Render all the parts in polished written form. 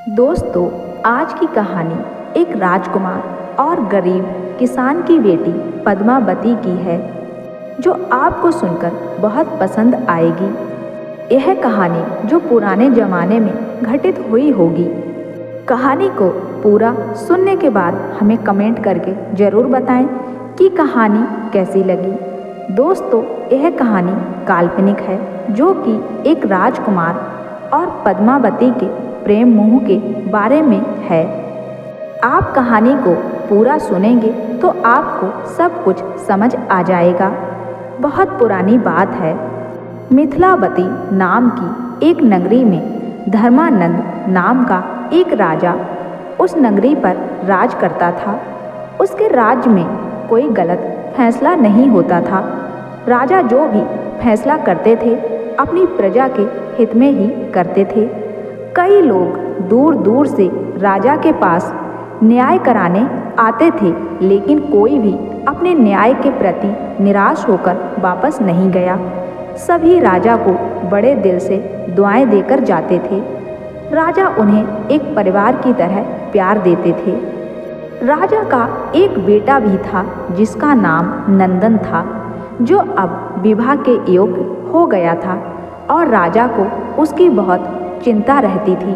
दोस्तों, आज की कहानी एक राजकुमार और गरीब किसान की बेटी पद्मावती की है, जो आपको सुनकर बहुत पसंद आएगी। यह कहानी जो पुराने ज़माने में घटित हुई होगी। कहानी को पूरा सुनने के बाद हमें कमेंट करके ज़रूर बताएं कि कहानी कैसी लगी। दोस्तों, यह कहानी काल्पनिक है, जो कि एक राजकुमार और पद्मावती के प्रेम मोह के बारे में है। आप कहानी को पूरा सुनेंगे तो आपको सब कुछ समझ आ जाएगा। बहुत पुरानी बात है। मिथिलावती नाम की एक नगरी में धर्मानंद नाम का एक राजा उस नगरी पर राज करता था। उसके राज्य में कोई गलत फैसला नहीं होता था। राजा जो भी फैसला करते थे अपनी प्रजा के हित में ही करते थे। कई लोग दूर दूर से राजा के पास न्याय कराने आते थे, लेकिन कोई भी अपने न्याय के प्रति निराश होकर वापस नहीं गया। सभी राजा को बड़े दिल से दुआएं देकर जाते थे। राजा उन्हें एक परिवार की तरह प्यार देते थे। राजा का एक बेटा भी था जिसका नाम नंदन था, जो अब विवाह के योग्य हो गया था और राजा को उसकी बहुत चिंता रहती थी।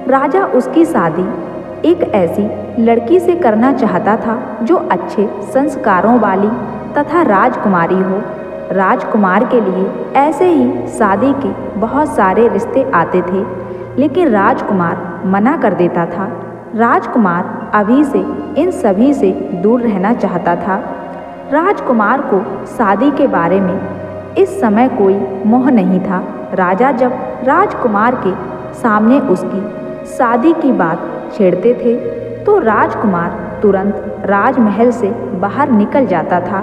राजा उसकी शादी एक ऐसी लड़की से करना चाहता था जो अच्छे संस्कारों वाली तथा राजकुमारी हो। राजकुमार के लिए ऐसे ही शादी के बहुत सारे रिश्ते आते थे, लेकिन राजकुमार मना कर देता था। राजकुमार अभी से इन सभी से दूर रहना चाहता था। राजकुमार को शादी के बारे में इस समय कोई मोह नहीं था। राजा जब राजकुमार के सामने उसकी शादी की बात छेड़ते थे तो राजकुमार तुरंत राजमहल से बाहर निकल जाता था।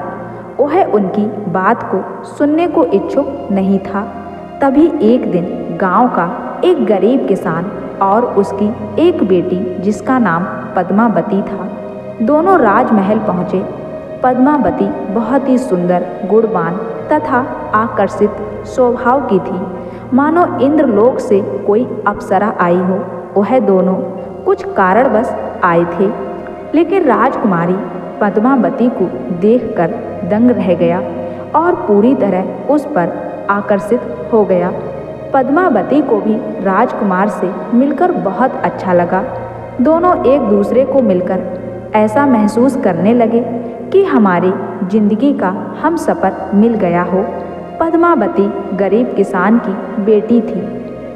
वह उनकी बात को सुनने को इच्छुक नहीं था। तभी एक दिन गांव का एक गरीब किसान और उसकी एक बेटी जिसका नाम पद्मावती था, दोनों राजमहल पहुँचे। पद्मावती बहुत ही सुंदर, गुणवान तथा आकर्षित स्वभाव की थी, मानो इंद्रलोक से कोई अप्सरा आई हो। वह दोनों कुछ कारणवश आए थे, लेकिन राजकुमारी पद्मावती को देखकर दंग रह गया और पूरी तरह उस पर आकर्षित हो गया। पद्मावती को भी राजकुमार से मिलकर बहुत अच्छा लगा। दोनों एक दूसरे को मिलकर ऐसा महसूस करने लगे कि हमारी जिंदगी का हमसफर मिल गया हो। पद्मावती गरीब किसान की बेटी थी,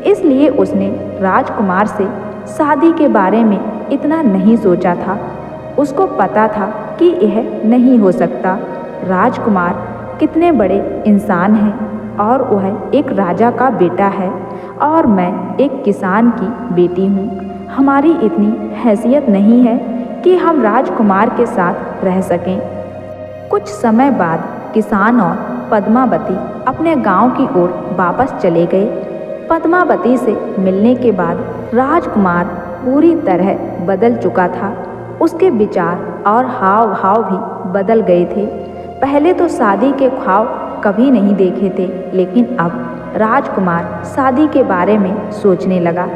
इसलिए उसने राजकुमार से शादी के बारे में इतना नहीं सोचा था। उसको पता था कि यह नहीं हो सकता। राजकुमार कितने बड़े इंसान हैं और वह एक राजा का बेटा है और मैं एक किसान की बेटी हूँ। हमारी इतनी हैसियत नहीं है कि हम राजकुमार के साथ रह सकें। कुछ समय बाद किसान और पद्मावती अपने गांव की ओर वापस चले गए। पद्मावती से मिलने के बाद राजकुमार पूरी तरह बदल चुका था। उसके विचार और हाव भाव भी बदल गए थे। पहले तो शादी के ख्वाब कभी नहीं देखे थे, लेकिन अब राजकुमार शादी के बारे में सोचने लगा।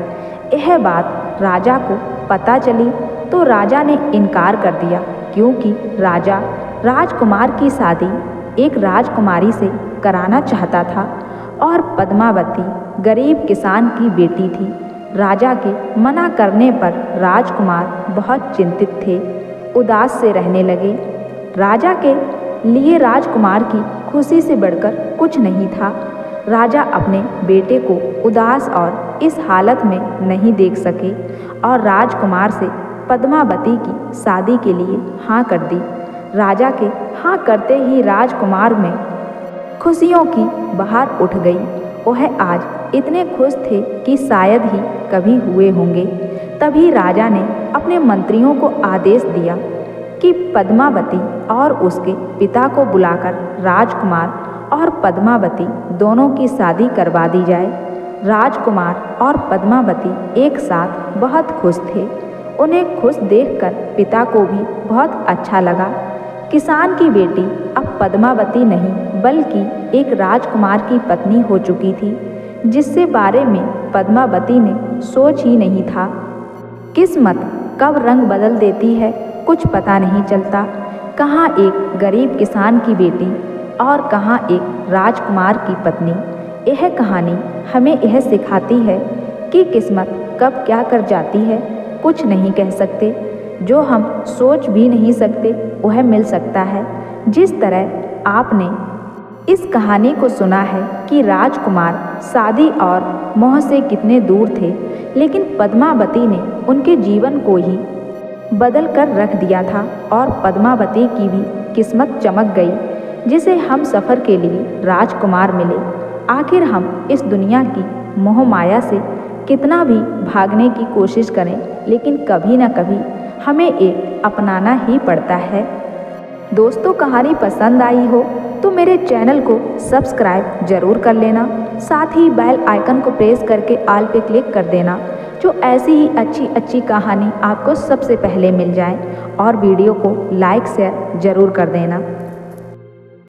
यह बात राजा को पता चली तो राजा ने इनकार कर दिया, क्योंकि राजा राजकुमार की शादी एक राजकुमारी से कराना चाहता था और पद्मावती गरीब किसान की बेटी थी। राजा के मना करने पर राजकुमार बहुत चिंतित थे, उदास से रहने लगे। राजा के लिए राजकुमार की खुशी से बढ़कर कुछ नहीं था। राजा अपने बेटे को उदास और इस हालत में नहीं देख सके और राजकुमार से पद्मावती की शादी के लिए हाँ कर दी। राजा के हाँ करते ही राजकुमार में खुशियों की बहार उठ गई। वह आज इतने खुश थे कि शायद ही कभी हुए होंगे। तभी राजा ने अपने मंत्रियों को आदेश दिया कि पद्मावती और उसके पिता को बुलाकर राजकुमार और पद्मावती दोनों की शादी करवा दी जाए। राजकुमार और पद्मावती एक साथ बहुत खुश थे। उन्हें खुश देखकर पिता को भी बहुत अच्छा लगा। किसान की बेटी अब पद्मावती नहीं बल्कि एक राजकुमार की पत्नी हो चुकी थी, जिससे बारे में पद्मावती ने सोच ही नहीं था। किस्मत कब रंग बदल देती है कुछ पता नहीं चलता। कहाँ एक गरीब किसान की बेटी और कहाँ एक राजकुमार की पत्नी। यह कहानी हमें यह सिखाती है कि किस्मत कब क्या कर जाती है कुछ नहीं कह सकते। जो हम सोच भी नहीं सकते वह मिल सकता है। जिस तरह आपने इस कहानी को सुना है कि राजकुमार शादी और मोह से कितने दूर थे, लेकिन पद्मावती ने उनके जीवन को ही बदल कर रख दिया था और पद्मावती की भी किस्मत चमक गई जिसे हम सफ़र के लिए राजकुमार मिले। आखिर हम इस दुनिया की मोह माया से कितना भी भागने की कोशिश करें, लेकिन कभी न कभी हमें एक अपनाना ही पड़ता है। दोस्तों, कहानी पसंद आई हो तो मेरे चैनल को सब्सक्राइब जरूर कर लेना, साथ ही बेल आइकन को प्रेस करके ऑल पे क्लिक कर देना, जो ऐसी ही अच्छी अच्छी कहानी आपको सबसे पहले मिल जाए। और वीडियो को लाइक शेयर जरूर कर देना।